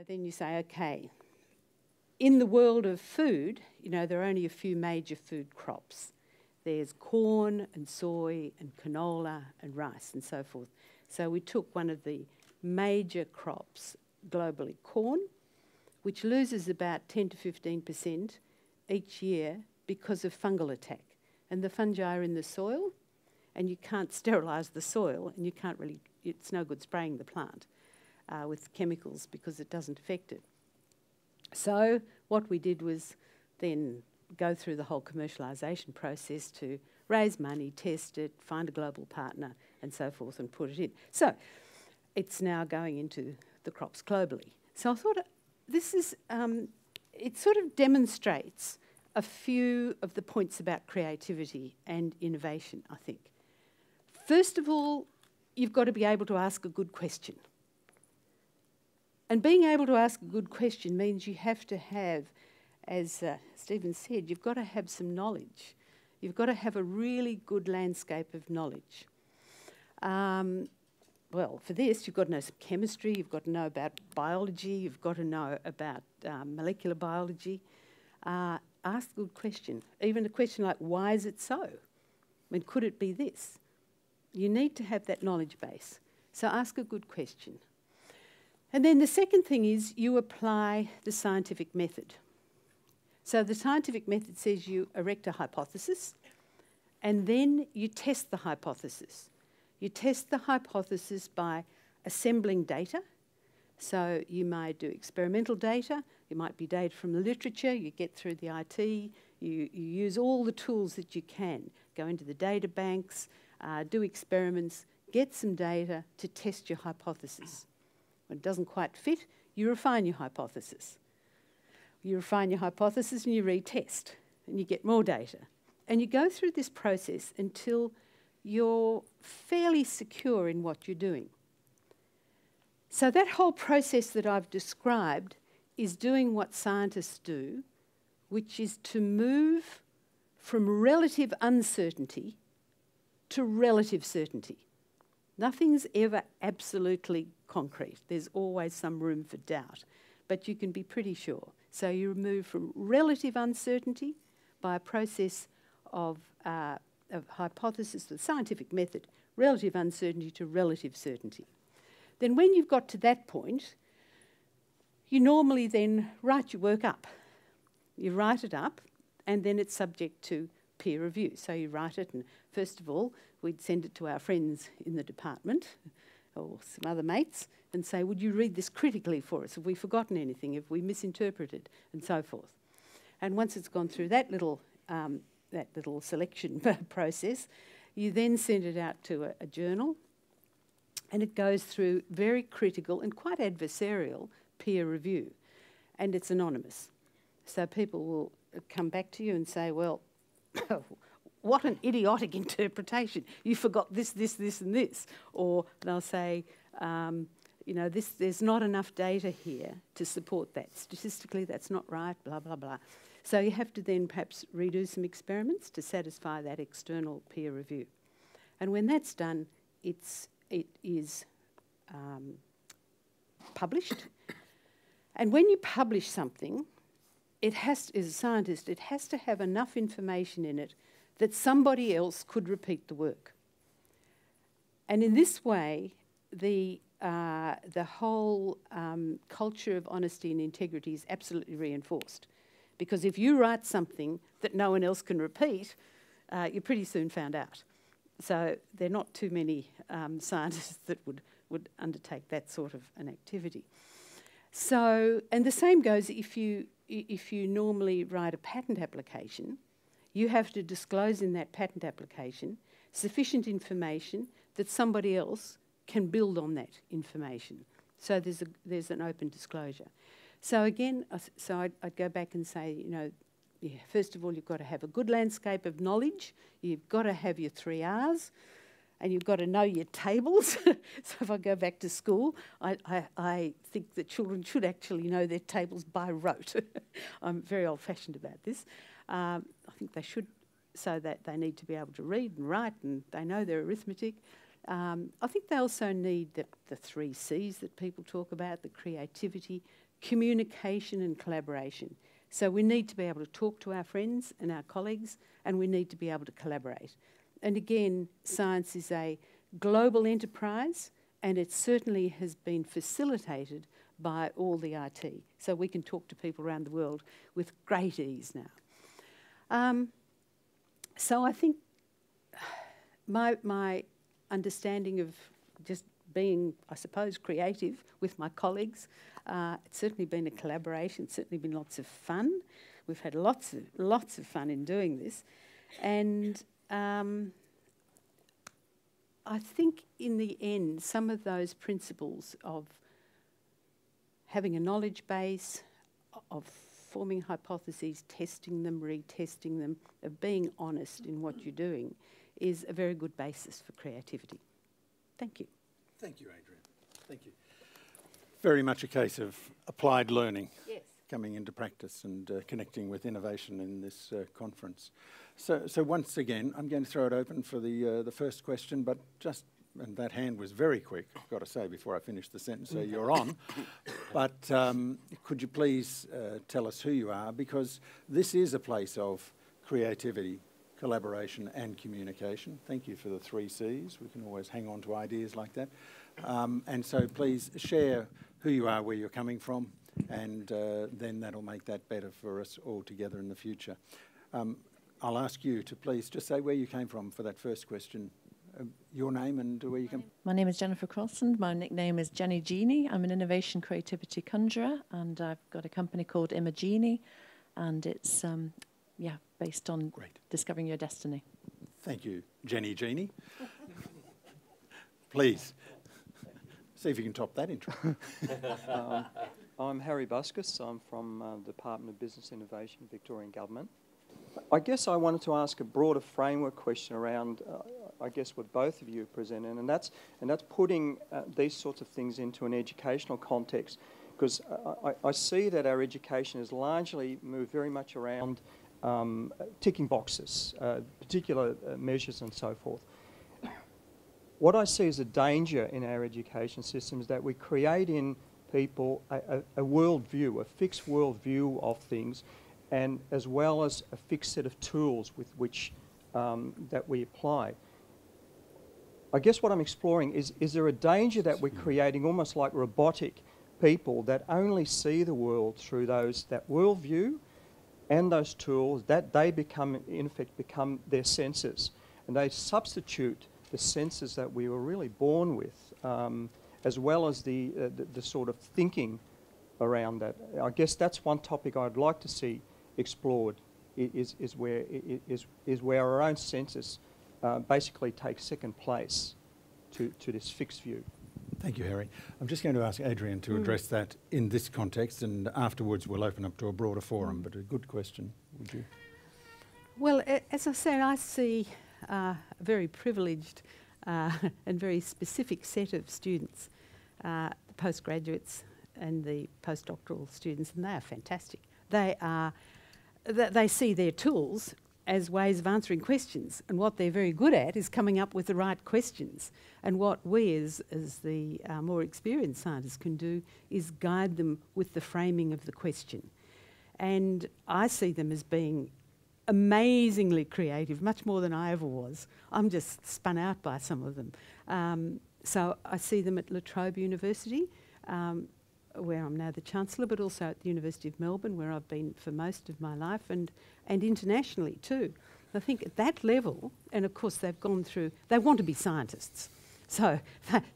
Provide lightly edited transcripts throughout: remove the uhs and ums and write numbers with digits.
then you say, okay, in the world of food, there are only a few major food crops. There's corn and soy and canola and rice and so forth. So we took one of the major crops globally, corn, which loses about 10 to 15% each year because of fungal attack. And the fungi are in the soil, and you can't sterilise the soil, and you can't really, it's no good spraying the plant with chemicals because it doesn't affect it. So what we did was then go through the whole commercialisation process to raise money, test it, find a global partner and so forth and put it in. So it's now going into the crops globally. So I thought this is, it sort of demonstrates a few of the points about creativity and innovation, I think. First of all, you've got to be able to ask a good question. And being able to ask a good question means you have to have, as Stephen said, you've got to have some knowledge. You've got to have a really good landscape of knowledge. Well, for this, you've got to know some chemistry, you've got to know about biology, you've got to know about molecular biology. Ask a good question. Even a question like, why is it so? I mean, could it be this? You need to have that knowledge base. So ask a good question. And then the second thing is you apply the scientific method. So the scientific method says you erect a hypothesis and then you test the hypothesis. You test the hypothesis by assembling data. So you might do experimental data, it might be data from the literature, you get through the IT, you use all the tools that you can. Go into the data banks, do experiments, get some data to test your hypothesis. When it doesn't quite fit, you refine your hypothesis. You refine your hypothesis and you retest, and you get more data. And you go through this process until you're fairly secure in what you're doing. So that whole process that I've described is doing what scientists do, which is to move from relative uncertainty to relative certainty. Nothing's ever absolutely concrete. There's always some room for doubt, but you can be pretty sure. So you move from relative uncertainty by a process of hypothesis, the scientific method, relative uncertainty to relative certainty. Then when you've got to that point, you normally then write your work up. You write it up, and then it's subject to peer review. So you write it, and first of all, we'd send it to our friends in the department or some other mates and say, would you read this critically for us? Have we forgotten anything? Have we misinterpreted? And so forth. And once it's gone through that little selection process, you then send it out to a journal, and it goes through very critical and quite adversarial peer review, and it's anonymous. So people will come back to you and say, well, what an idiotic interpretation. You forgot this, this, this and this. Or they'll say, there's not enough data here to support that. Statistically, that's not right, blah, blah, blah. So you have to then perhaps redo some experiments to satisfy that external peer review. And when that's done, it is published. And when you publish something, it has to, as a scientist, it has to have enough information in it that somebody else could repeat the work. And in this way, the whole culture of honesty and integrity is absolutely reinforced. Because if you write something that no one else can repeat, you're pretty soon found out. So there are not too many scientists that would undertake that sort of an activity. So, and the same goes if you normally write a patent application, you have to disclose in that patent application sufficient information that somebody else can build on that information. So there's an open disclosure. So again, I'd go back and say, first of all, you've got to have a good landscape of knowledge. You've got to have your 3 R's, and you've got to know your tables. So if I go back to school, I think that children should actually know their tables by rote. I'm very old-fashioned about this. I think they should, so that they need to be able to read and write, and they know their arithmetic. I think they also need the 3 C's that people talk about, the creativity, communication and collaboration. So we need to be able to talk to our friends and our colleagues, and we need to be able to collaborate. And again, science is a global enterprise, and it certainly has been facilitated by all the IT. So we can talk to people around the world with great ease now. So I think my understanding of just being, I suppose, creative with my colleagues, it's certainly been a collaboration, it's certainly been lots of fun. We've had lots of fun in doing this. And I think in the end, some of those principles of having a knowledge base, of forming hypotheses, testing them, retesting them, of being honest in what you're doing, is a very good basis for creativity. Thank you. Thank you, Adrian. Thank you. Very much a case of applied learning. Yes. Coming into practice and connecting with innovation in this conference. So once again, I'm going to throw it open for the first question, but just, and that hand was very quick, I've got to say, before I finish the sentence, so you're on. But could you please tell us who you are, because this is a place of creativity, collaboration and communication. Thank you for the 3 Cs. We can always hang on to ideas like that. And so please share who you are, where you're coming from, and then that'll make that better for us all together in the future. I'll ask you to please just say where you came from for that first question. Your name and where you come. My name is Jennifer Crosland. My nickname is Jenny Genie. I'm an innovation creativity conjurer, and I've got a company called Imagenie, and it's based on discovering your destiny. Thank you, Jenny Genie. Please, see if you can top that intro. I'm Harry Buskus. I'm from the Department of Business Innovation, Victorian Government. I guess I wanted to ask a broader framework question around, I guess, what both of you presented, and that's putting these sorts of things into an educational context, because I see that our education has largely moved very much around ticking boxes, particular measures and so forth. What I see as a danger in our education system is that we create in people a worldview, a fixed worldview of things, and as well as a fixed set of tools with which that we apply. I guess what I'm exploring is there a danger that we're creating almost like robotic people that only see the world through that worldview and those tools, that they become, in effect, become their senses, and they substitute the senses that we were really born with, as well as the sort of thinking around that. I guess that's one topic I'd like to see explored, is where our own senses basically take second place to this fixed view. Thank you, Harry. I'm just going to ask Adrian to address that in this context, and afterwards we'll open up to a broader forum, but a good question, would you? Well, as I said, I see a very privileged and very specific set of students, the postgraduates and the postdoctoral students, and they are fantastic. They see their tools as ways of answering questions, and what they're very good at is coming up with the right questions. And what we as the more experienced scientists can do is guide them with the framing of the question. And I see them as being amazingly creative, much more than I ever was. I'm just spun out by some of them. So I see them at La Trobe University, where I'm now the Chancellor, but also at the University of Melbourne, where I've been for most of my life, and internationally too. I think at that level, and of course they've gone through, they want to be scientists. So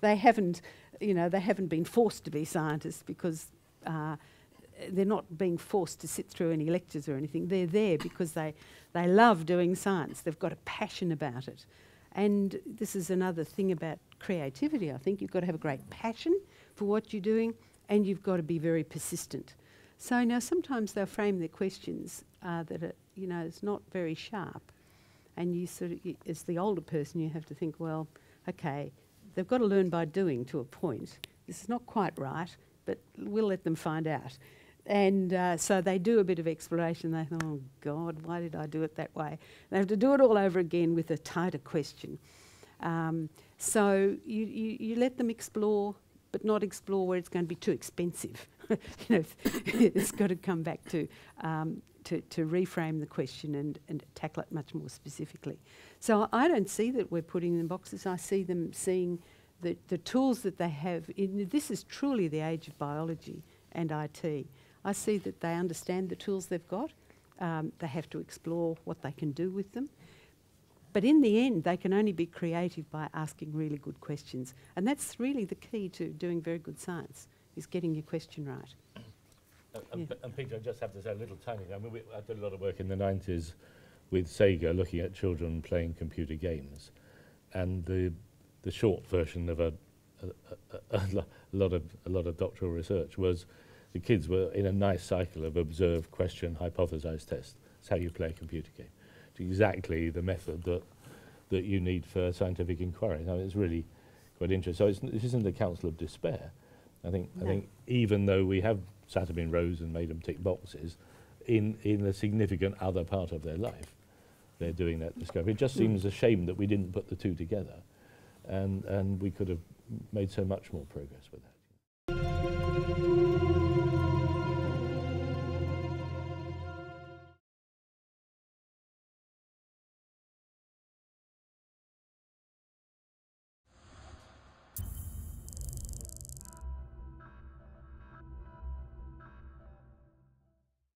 they haven't been forced to be scientists because they're not being forced to sit through any lectures or anything. They're there because they love doing science. They've got a passion about it. And this is another thing about creativity, I think. You've got to have a great passion for what you're doing, and you've got to be very persistent. So now sometimes they'll frame their questions that are, it's not very sharp. And you sort of, as the older person, you have to think, well, okay, they've got to learn by doing to a point. This is not quite right, but we'll let them find out. And so they do a bit of exploration. They think, oh, God, why did I do it that way? They have to do it all over again with a tighter question. So you let them explore, but not explore where it's going to be too expensive. it's got to come back to reframe the question and tackle it much more specifically. So I don't see that we're putting them in boxes. I see them seeing the tools that they have. This is truly the age of biology and IT. I see that they understand the tools they've got. They have to explore what they can do with them. But in the end, they can only be creative by asking really good questions. And that's really the key to doing very good science, is getting your question right. And Peter, I just have to say a little tiny thing. I mean, I did a lot of work in the 90s with Sega looking at children playing computer games. And the short version of a lot of doctoral research was the kids were in a nice cycle of observe, question, hypothesize, test. That's how you play a computer game. It's exactly the method that you need for scientific inquiry. Now, it's really quite interesting. So this isn't a counsel of despair. I think even though we have sat them in rows and made them tick boxes, in a significant other part of their life, they're doing that discovery. It just seems a shame that we didn't put the two together, and we could have made so much more progress with that.